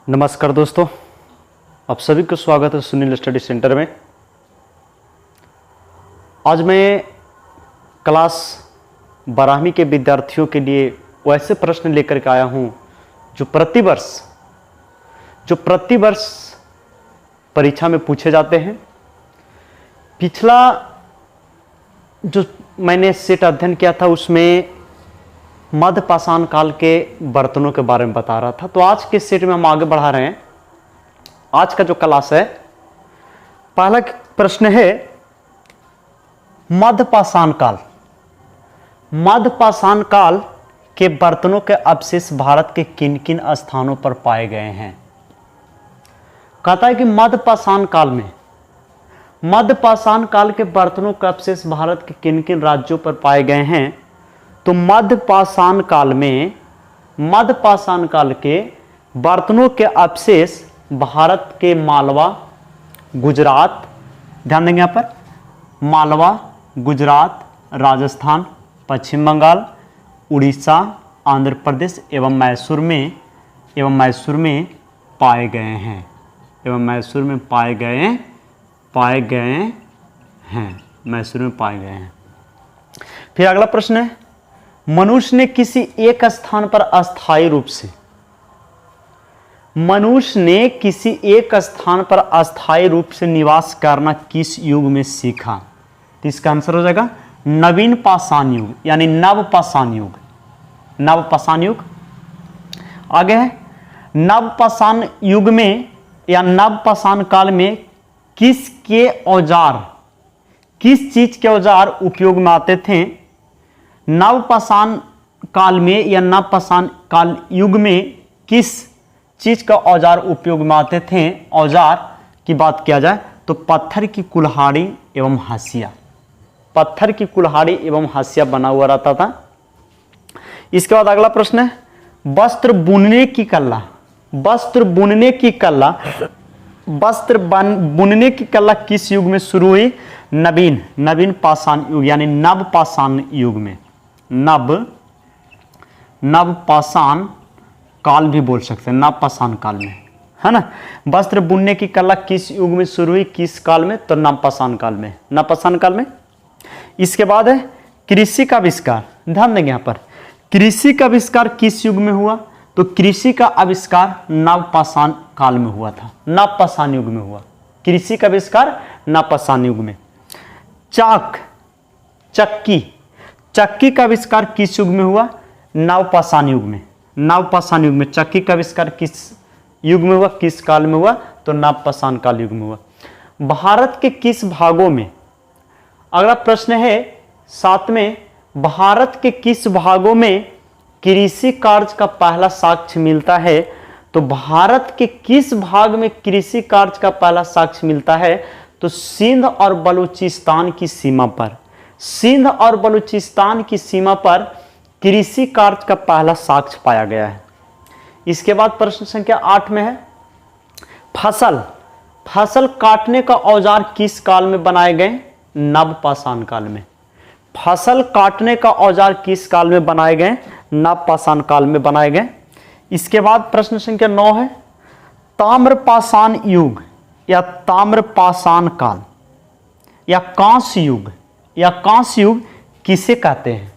नमस्कार दोस्तों, आप सभी को स्वागत है सुनील स्टडी सेंटर में। आज मैं क्लास 12वीं के विद्यार्थियों के लिए वैसे प्रश्न लेकर के आया हूं जो प्रतिवर्ष परीक्षा में पूछे जाते हैं। पिछला जो मैंने सेट अध्ययन किया था उसमें मध्य पाषाण काल के बर्तनों के बारे में बता रहा था। तो आज के सेट में हम आगे बढ़ा रहे हैं। आज का जो क्लास है, पहला प्रश्न है मध्य पाषाण काल। मध्य पाषाण काल के बर्तनों के अवशेष भारत के किन किन स्थानों पर पाए गए हैं। कहता है कि मध्य पाषाण काल के बर्तनों के अवशेष भारत के किन किन राज्यों पर पाए गए हैं। तो मध्य पाषाण काल के बर्तनों के अवशेष भारत के मालवा, गुजरात, ध्यान देंगे यहाँ पर, मालवा, गुजरात, राजस्थान, पश्चिम बंगाल, उड़ीसा, आंध्र प्रदेश एवं मैसूर में पाए गए हैं। मैसूर में पाए गए हैं। फिर अगला प्रश्न है, मनुष्य ने किसी एक स्थान पर अस्थायी रूप से निवास करना किस युग में सीखा। तो इसका आंसर हो जाएगा नवीन पाषाण युग, यानी नवपाषाण युग। आगे है, नवपाषाण युग में या नवपाषाण काल में किस चीज के औजार उपयोग में आते थे। नवपाषाण काल में या नवपाषाण काल युग में किस चीज का औजार उपयोग में आते थे। औजार की बात किया जाए तो पत्थर की कुल्हाड़ी एवं हाशिया बना हुआ रहता था। इसके बाद अगला प्रश्न है, वस्त्र बुनने की कला किस युग में शुरू हुई। नवीन पाषाण युग, यानी नवपाषाण युग में, नवपाषाण काल भी बोल सकते हैं, नवपाषाण काल में, है ना। वस्त्र बुनने की कला किस युग में शुरू हुई, किस काल में, तो नवपाषाण काल में। इसके बाद है कृषि का आविष्कार। ध्यान देंगे यहाँ पर, कृषि का आविष्कार किस युग में हुआ। तो कृषि का आविष्कार नवपाषाण काल में हुआ था, नवपाषाण युग में हुआ। कृषि का आविष्कार नवपाषाण युग में। चक्की का आविष्कार किस युग में हुआ। नवपाषाण युग में। चक्की का आविष्कार किस युग में हुआ, किस काल में हुआ, तो नवपाषाण काल युग में हुआ। भारत के किस भागों में, अगला प्रश्न है 7 में, भारत के किस भागों में कृषि कार्य का पहला साक्ष्य मिलता है। तो भारत के किस भाग में कृषि कार्य का पहला साक्ष्य मिलता है। तो सिंध और बलूचिस्तान की सीमा पर कृषि कार्य का पहला साक्ष्य पाया गया है। इसके बाद प्रश्न संख्या 8 में है, फसल काटने का औजार किस काल में बनाए गए। नवपाषाण काल में। फसल काटने का औजार किस काल में बनाए गए, नवपाषाण काल में बनाए गए। इसके बाद प्रश्न संख्या 9 है, ताम्रपाषाण युग या ताम्रपाषाण काल या कांस्य युग किसे कहते हैं।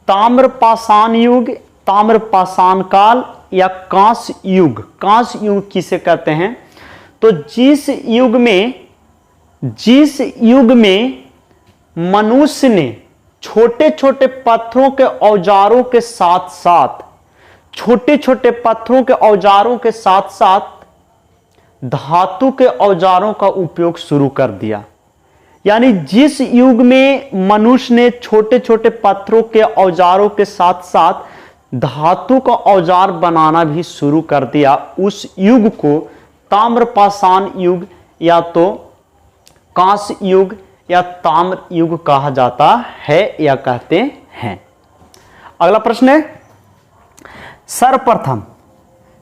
ताम्रपाषाण युग, ताम्रपाषाण काल या कांस्य युग किसे कहते हैं। तो जिस युग में मनुष्य ने छोटे छोटे पत्थरों के औजारों के साथ धातु के औजारों का उपयोग शुरू कर दिया। यानी जिस युग में मनुष्य ने छोटे छोटे पत्थरों के औजारों के साथ साथ धातु का औजार बनाना भी शुरू कर दिया, उस युग को ताम्रपाषाण युग या तो कांस्य युग या ताम्र युग कहा जाता है या कहते हैं। अगला प्रश्न है,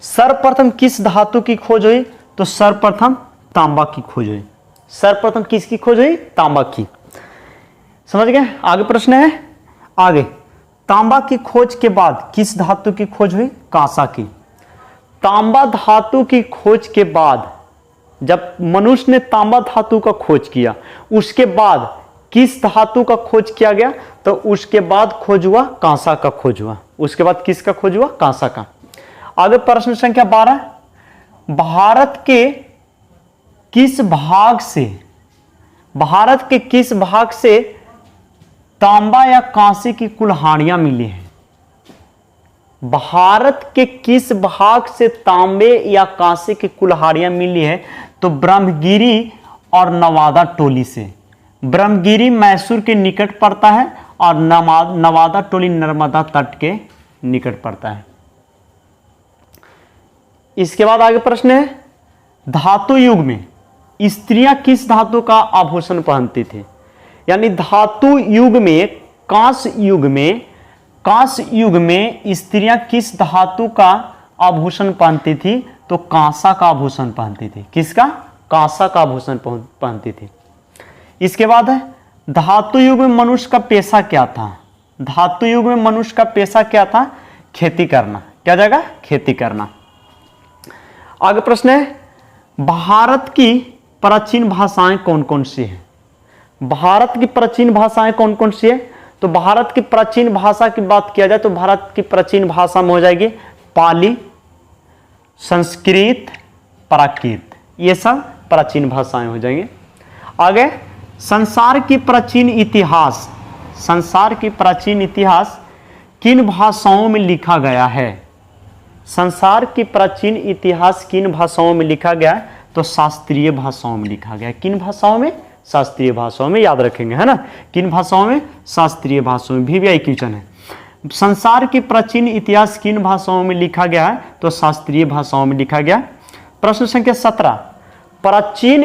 सर्वप्रथम किस धातु की खोज हुई। तो सर्वप्रथम तांबा की खोज हुई। सर्वप्रथम किसकी खोज हुई, तांबा की। समझ गए। आगे प्रश्न है, आगे तांबा की खोज के बाद किस धातु की खोज हुई, कांसा की। तांबा धातु की खोज के बाद, जब मनुष्य ने तांबा धातु का खोज किया, उसके बाद किस धातु का खोज किया गया? तो उसके बाद खोज हुआ कांसा का खोज हुआ। उसके बाद किसका खोज हुआ? कांसा का। आगे प्रश्न संख्या 12, भारत के किस भाग से तांबा या कांसे की कुल्हाड़ियां मिली हैं? भारत के किस भाग से तांबे या कांसे की कुल्हाड़ियां मिली है? तो ब्रह्मगिरी और नवादा टोली से। ब्रह्मगिरी मैसूर के निकट पड़ता है और नवादा टोली नर्मदा तट के निकट पड़ता है। इसके बाद आगे प्रश्न है, धातु युग में स्त्रियां किस धातु का आभूषण पहनती थी? यानी धातु युग में, कांस्य युग में स्त्रियां किस धातु का आभूषण पहनती थी? तो कांसा का आभूषण पहनती थी। किसका? कांसा का आभूषण पहनती थी। इसके बाद है, धातु युग में मनुष्य का पेशा क्या था? धातु युग में मनुष्य का पेशा क्या था? खेती करना। क्या जाएगा? खेती करना। आगे प्रश्न है, भारत की प्राचीन भाषाएं कौन कौन सी हैं? भारत की प्राचीन भाषाएं कौन कौन सी है? तो भारत की प्राचीन भाषा की बात किया जाए तो भारत की प्राचीन भाषा में हो जाएगी पाली, संस्कृत, प्राकृत। ये सब प्राचीन भाषाएं हो जाएंगे। आगे, संसार की प्राचीन इतिहास किन भाषाओं में लिखा गया है? संसार की प्राचीन इतिहास किन भाषाओं में लिखा गया है? तो शास्त्रीय भाषाओं में लिखा गया है। किन भाषाओं में? शास्त्रीय भाषाओं में। याद रखेंगे, है ना? किन भाषाओं में? शास्त्रीय भाषाओं में। VVI क्वेश्चन है। संसार की प्राचीन इतिहास किन भाषाओं में लिखा गया है? तो शास्त्रीय भाषाओं में लिखा गया। प्रश्न संख्या 17, प्राचीन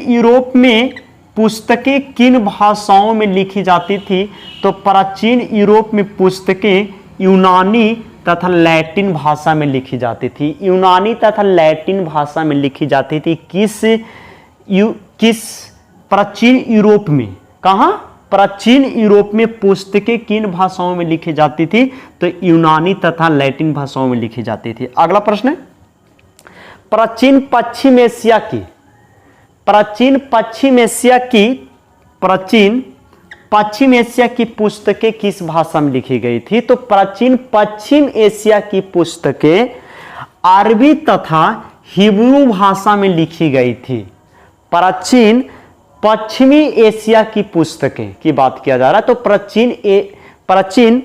यूरोप में पुस्तकें किन भाषाओं में लिखी जाती थी? तो प्राचीन यूरोप में पुस्तकें यूनानी तथा लैटिन भाषा में लिखी जाती थी। यूनानी तथा लैटिन भाषा में लिखी जाती थी। किस प्राचीन यूरोप में? कहां? प्राचीन यूरोप में पुस्तकें किन भाषाओं में लिखी जाती थी? तो यूनानी तथा लैटिन भाषाओं में लिखी जाती थी। अगला प्रश्न है, प्राचीन पश्चिम एशिया की पुस्तकें किस भाषा में लिखी गई थी? तो प्राचीन पश्चिम एशिया की पुस्तकें अरबी तथा हिब्रू भाषा में लिखी गई थी। प्राचीन पश्चिमी एशिया की पुस्तकें की बात किया जा रहा है। तो प्राचीन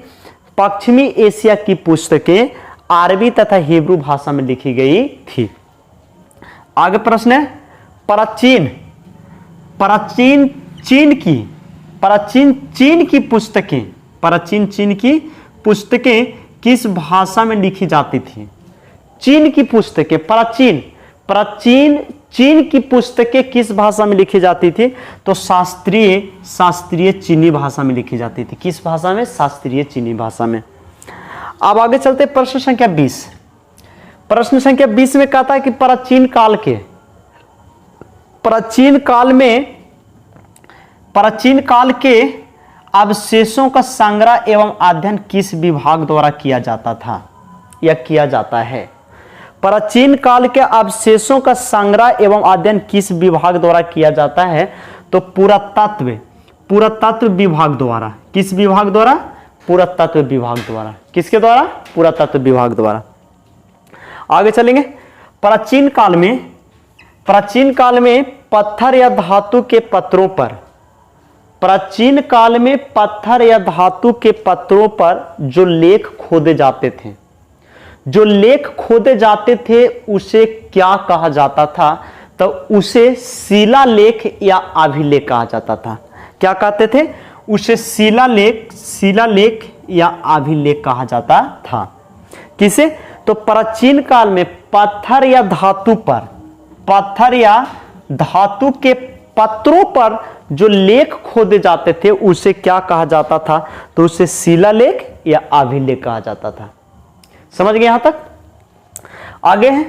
पश्चिमी एशिया की पुस्तकें अरबी तथा हिब्रू भाषा में लिखी गई थी। आगे प्रश्न है, प्राचीन चीन की पुस्तकें किस भाषा में लिखी जाती थी? चीन की पुस्तकें, प्राचीन चीन की पुस्तकें किस भाषा में लिखी जाती थी? तो शास्त्रीय चीनी भाषा में लिखी जाती थी। किस भाषा में? शास्त्रीय चीनी भाषा में। अब आगे चलते प्रश्न संख्या 20। प्रश्न संख्या 20 में कहता है कि प्राचीन काल के अवशेषों का संग्रह एवं अध्ययन किस विभाग द्वारा किया जाता था या किया जाता है? प्राचीन काल के अवशेषों का संग्रह एवं अध्ययन किस विभाग द्वारा किया जाता है? तो पुरातत्व विभाग द्वारा। किस विभाग द्वारा? पुरातत्व विभाग द्वारा। किसके द्वारा? पुरातत्व विभाग द्वारा। आगे चलेंगे, प्राचीन काल में पत्थर या धातु के पत्रों पर, प्राचीन काल में पत्थर या धातु के पत्रों पर जो लेख खोदे जाते थे उसे क्या कहा जाता था? तो उसे शिलालेख या अभिलेख कहा जाता था। क्या कहते थे? उसे शिलालेख या अभिलेख कहा जाता था। किसे? तो प्राचीन काल में पत्थर या धातु के पत्रों पर जो लेख खोदे जाते थे उसे क्या कहा जाता था? तो उसे शिलालेख या अभिलेख कहा जाता था। समझ गए यहां तक? आगे है,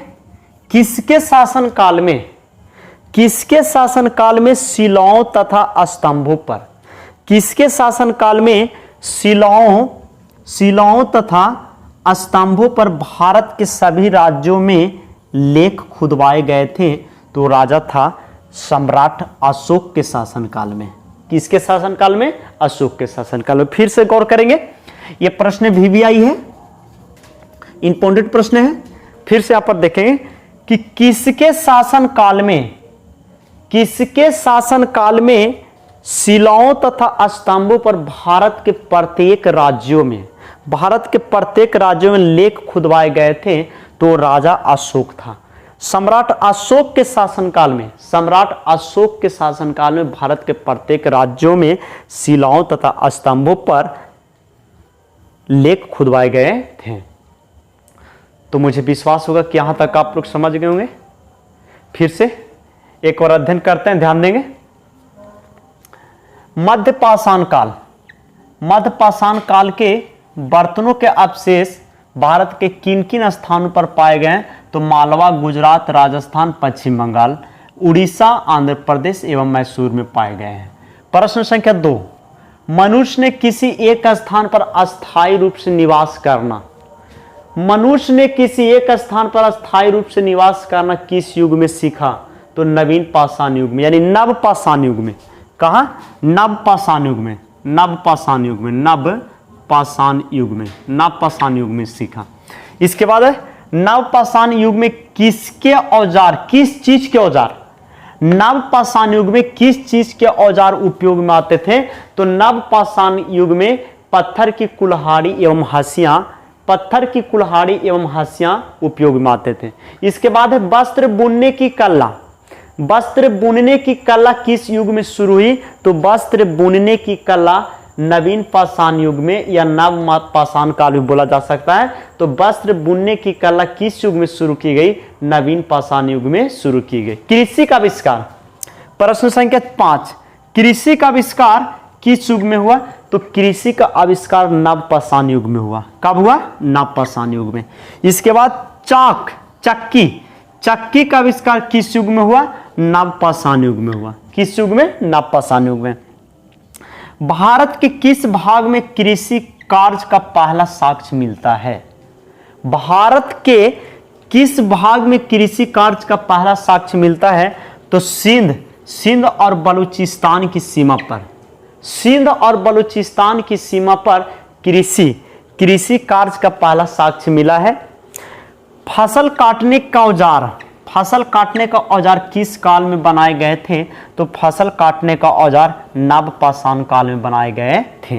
किसके शासनकाल में शिलाओं तथा स्तंभों पर, किसके शासनकाल में शिलाओं तथा स्तंभों पर भारत के सभी राज्यों में लेख खुदवाए गए थे तो राजा था सम्राट अशोक के शासनकाल में। किसके शासनकाल में? अशोक के शासनकाल में। फिर से गौर करेंगे, ये प्रश्न VVI है, इंपॉर्टेंट प्रश्न है। फिर से आप पर देखेंगे कि किसके शासनकाल में शिलाओं तथा स्तंभों पर भारत के प्रत्येक राज्यों में लेख खुदवाए गए थे तो राजा अशोक था। सम्राट अशोक के शासनकाल में भारत के प्रत्येक राज्यों में शिलाओं तथा स्तंभों पर लेख खुदवाए गए थे। तो मुझे विश्वास होगा कि यहां तक आप लोग समझ गए होंगे। फिर से एक और अध्ययन करते हैं, ध्यान देंगे। मध्यपाषाण काल के बर्तनों के अवशेष भारत के किन किन स्थानों पर पाए गए? तो मालवा, गुजरात, राजस्थान, पश्चिम बंगाल, उड़ीसा, आंध्र प्रदेश एवं मैसूर में पाए गए हैं। प्रश्न संख्या 2, मनुष्य ने किसी एक स्थान पर अस्थायी रूप से निवास करना किस युग में सीखा? तो नवीन पाषाण युग में, यानी नवपाषाण युग में। कहा? नवपाषाण युग में सीखा। इसके बाद नवपाषाण युग में किस चीज के औजार उपयोग में आते थे? तो नवपाषाण युग में पत्थर की कुल्हाड़ी एवं हंसियां उपयोग में आते थे। इसके बाद है वस्त्र बुनने की कला किस युग में शुरू हुई? तो वस्त्र बुनने की कला नवीन पाषाण युग में या नव पाषाण काल भी बोला जा सकता है। तो वस्त्र बुनने की कला किस युग में शुरू की गई? नवीन पाषाण युग में शुरू की गई। कृषि का आविष्कार, प्रश्न संख्या 5, कृषि का आविष्कार किस युग में हुआ? तो कृषि का आविष्कार नवपाषाण युग में हुआ। कब हुआ? नवपाषाण युग में। इसके बाद चक्की का आविष्कार किस युग में हुआ? नवपाषाण युग में हुआ। किस युग में? नवपाषाण युग में। भारत के किस भाग में कृषि कार्य का पहला साक्ष्य मिलता है? भारत के किस भाग में कृषि कार्य का पहला साक्ष्य मिलता है? तो सिंध और बलूचिस्तान की सीमा पर कृषि कार्य का पहला साक्ष्य मिला है। फसल काटने का औजार किस काल में बनाए गए थे? तो फसल काटने का औजार नवपाषाण काल में बनाए गए थे।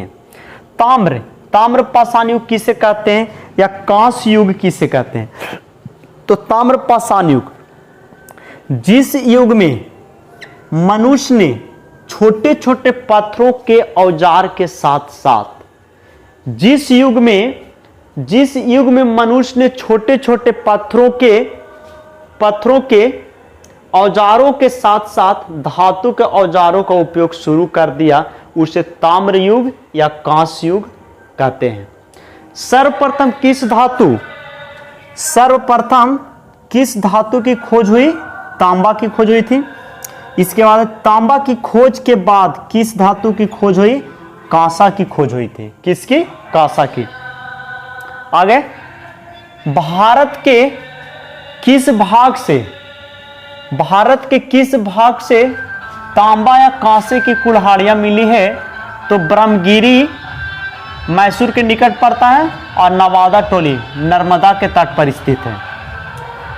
ताम्रपाषाण युग किसे कहते हैं या कांस्य युग किसे कहते हैं? तो ताम्रपाषाण युग जिस युग में मनुष्य ने छोटे छोटे पत्थरों के औजार के साथ जिस युग में मनुष्य ने छोटे छोटे पत्थरों के औजारों के साथ धातु के औजारों का उपयोग शुरू कर दिया, उसे ताम्र युग या कांस्य युग कहते हैं। सर्वप्रथम किस धातु की खोज हुई? तांबा की खोज हुई थी। इसके बाद तांबा की खोज के बाद किस धातु की खोज हुई? कांसा की खोज हुई थी। किसकी? कांसा की। आगे, भारत के किस भाग से तांबा या कांसे की कुल्हाड़ियां मिली है? तो ब्रह्मगिरी मैसूर के निकट पड़ता है और नवादा टोली नर्मदा के तट पर स्थित है।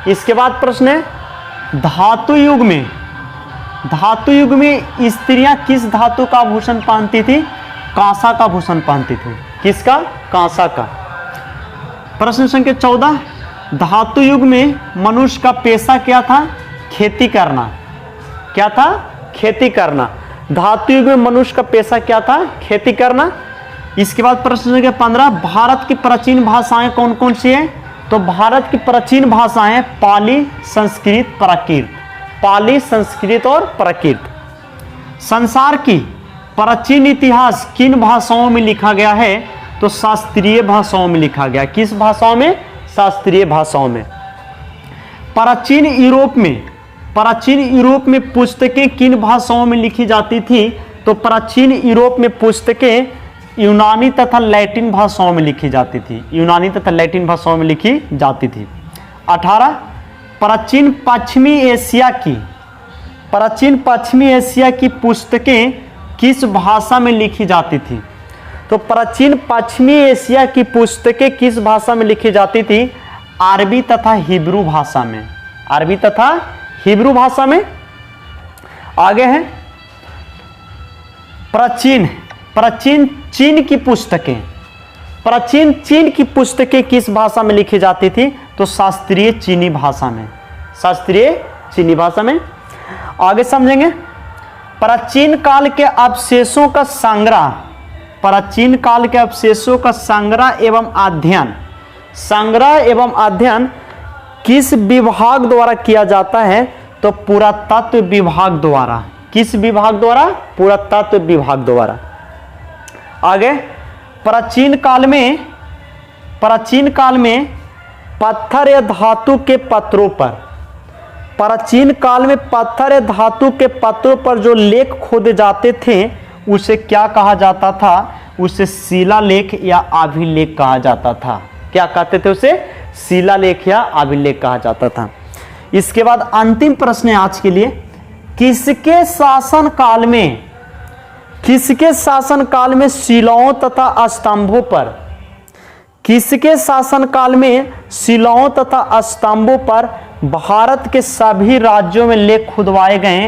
इसके बाद प्रश्न है, धातु युग में स्त्रियां किस धातु का आभूषण पहनती थी? कांसा का आभूषण पहनती थी। किसका? कांसा का। प्रश्न संख्या 14, धातु युग में मनुष्य का पेशा क्या था? खेती करना। क्या था? खेती करना। धातु युग में मनुष्य का पेशा क्या था? खेती करना। इसके बाद प्रश्न संख्या 15, भारत की प्राचीन भाषाएं कौन कौन सी हैं? तो भारत की प्राचीन भाषाएं पाली, संस्कृत और प्राकृत। संसार की प्राचीन इतिहास किन भाषाओं में लिखा गया है? तो शास्त्रीय भाषाओं में लिखा गया। किस भाषाओं में? शास्त्रीय भाषाओं में। प्राचीन यूरोप में पुस्तकें किन भाषाओं में लिखी जाती थी? तो प्राचीन यूरोप में पुस्तकें यूनानी तथा लैटिन भाषाओं में लिखी जाती थी। यूनानी तथा लैटिन भाषाओं में लिखी जाती थी। 18 प्राचीन पश्चिमी एशिया की पुस्तकें किस भाषा में लिखी जाती थी? तो प्राचीन पश्चिमी एशिया की पुस्तकें किस भाषा में लिखी जाती थी? अरबी तथा हिब्रू भाषा में। अरबी तथा हिब्रू भाषा में। आगे है प्राचीन चीन की पुस्तकें। प्राचीन चीन की पुस्तकें किस भाषा में लिखी जाती थी? तो शास्त्रीय चीनी भाषा में। शास्त्रीय चीनी भाषा में। आगे समझेंगे प्राचीन काल के अवशेषों का संग्रह। प्राचीन काल के अवशेषों का संग्रह एवं अध्ययन किस विभाग द्वारा किया जाता है? तो पुरातत्व विभाग द्वारा। किस विभाग द्वारा? पुरातत्व विभाग द्वारा। आगे प्राचीन काल में पत्थर या धातु के पत्रों पर, प्राचीन काल में पत्थर या धातु के पत्रों पर जो लेख खोदे जाते थे उसे क्या कहा जाता था? उसे शिलालेख या अभिलेख कहा जाता था। क्या कहते थे उसे? शिलालेख या अभिलेख कहा जाता था। इसके बाद अंतिम प्रश्न है आज के लिए, किसके शासनकाल में शिलाओं तथा स्तंभों पर, किसके शासनकाल में शिलाओं तथा स्तंभों पर भारत के सभी राज्यों में लेख खुदवाए गए?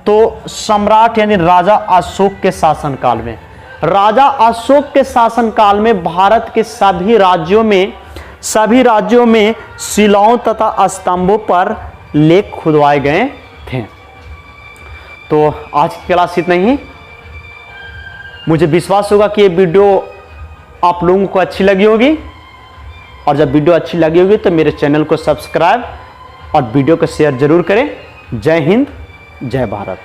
तो सम्राट यानी राजा अशोक के शासनकाल में। राजा अशोक के शासनकाल में भारत के सभी राज्यों में शिलाओं तथा स्तंभों पर लेख खुदवाए गए थे। तो आज की क्लास इतना ही। मुझे विश्वास होगा कि ये वीडियो आप लोगों को अच्छी लगी होगी, और जब वीडियो अच्छी लगी होगी तो मेरे चैनल को सब्सक्राइब और वीडियो को शेयर जरूर करें। जय हिंद, जय भारत।